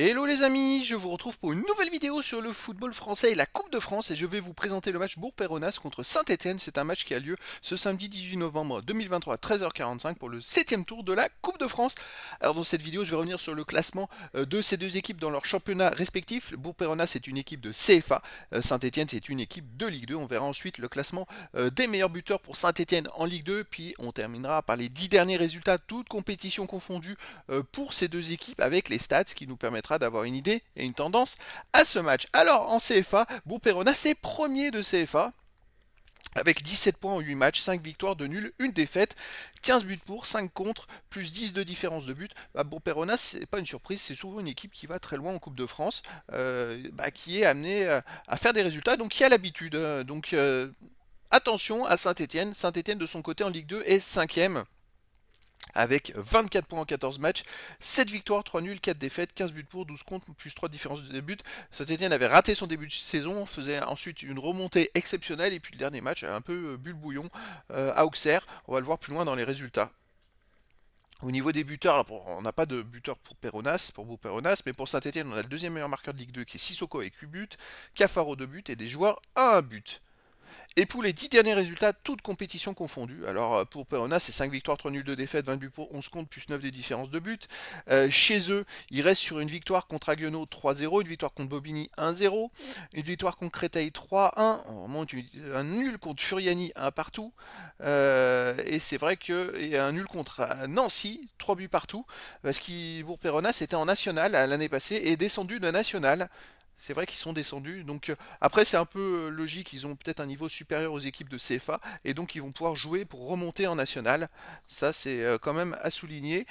Hello les amis, je vous retrouve pour une nouvelle vidéo sur le football français et la Coupe de France et je vais vous présenter le match Bourg-Péronas contre Saint-Étienne. C'est un match qui a lieu ce samedi 18 novembre 2023 à 13h45 pour le 7e tour de la Coupe de France. Alors dans cette vidéo, je vais revenir sur le classement de ces deux équipes dans leurs championnats respectifs. Bourg-Péronas c'est une équipe de CFA, Saint-Étienne c'est une équipe de Ligue 2. On verra ensuite le classement des meilleurs buteurs pour Saint-Étienne en Ligue 2, puis on terminera par les 10 derniers résultats, toutes compétitions confondues pour ces deux équipes avec les stats qui nous permettra d'avoir une idée et une tendance à ce match. Alors en CFA, Bourg-Péronas c'est premier de CFA avec 17 points en 8 matchs, 5 victoires, 2 nuls, 1 défaite, 15 buts pour, 5 contre, plus 10 de différence de but. Bourg-Péronas, c'est pas une surprise, c'est souvent une équipe qui va très loin en Coupe de France, qui est amenée à faire des résultats, donc qui a l'habitude. Attention à Saint-Étienne. Saint-Étienne de son côté en Ligue 2 est 5e avec 24 points en 14 matchs, 7 victoires, 3 nuls, 4 défaites, 15 buts pour, 12 contre, plus 3 différences de buts. Saint-Etienne avait raté son début de saison, faisait ensuite une remontée exceptionnelle, et puis le dernier match un peu bulle bouillon à Auxerre. On va le voir plus loin dans les résultats. Au niveau des buteurs, alors on n'a pas de buteur pour Péronas, pour Bourg-Péronas, mais pour Saint-Etienne, on a le deuxième meilleur marqueur de Ligue 2 qui est Sissoko avec 8 buts, Cafaro 2 buts et des joueurs à 1 but. Et pour les 10 derniers résultats, toutes compétitions confondues. Alors pour Péronas, c'est 5 victoires, 3 nuls, 2 défaites, 20 buts pour, 11 contre, plus 9 des différences de buts. Chez eux, ils restent sur une victoire contre Haguenau 3-0, une victoire contre Bobigny 1-0, une victoire contre Créteil 3-1, on remonte un nul contre Furiani 1 partout. Et c'est vrai qu'il y a un nul contre Nancy, 3 buts partout, parce que Bourg-Péronas était en national l'année passée et est descendu de national. C'est vrai qu'ils sont descendus. Donc après c'est un peu logique, ils ont peut-être un niveau supérieur aux équipes de CFA et donc ils vont pouvoir jouer pour remonter en national. Ça c'est quand même à souligner.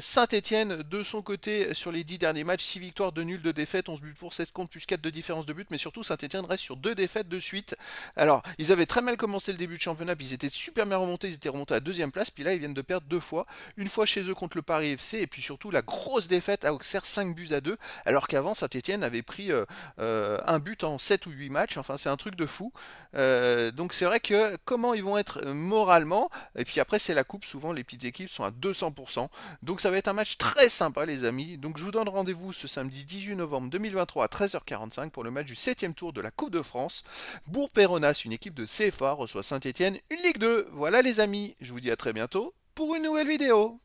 Saint-Étienne de son côté sur les 10 derniers matchs, 6 victoires, 2 nuls, 2 défaites, 11 buts pour, 7 contre, plus 4 de différence de but, mais surtout Saint-Étienne reste sur 2 défaites de suite. Alors ils avaient très mal commencé le début de championnat, puis ils étaient super bien remontés, ils étaient remontés à la deuxième place, puis là ils viennent de perdre deux fois. Une fois chez eux contre le Paris FC et puis surtout la grosse défaite à Auxerre 5 buts à 2, alors qu'avant Saint-Étienne avait pris un but en 7 ou 8 matchs, enfin c'est un truc de fou. Donc c'est vrai que comment ils vont être moralement, et puis après c'est la coupe, souvent les petites équipes sont à 200%, donc ça va être un match très sympa les amis. Donc je vous donne rendez-vous ce samedi 18 novembre 2023 à 13h45 pour le match du 7e tour de la Coupe de France. Bourg-Péronas, une équipe de CFA, reçoit Saint-Étienne, une Ligue 2. Voilà les amis, je vous dis à très bientôt pour une nouvelle vidéo.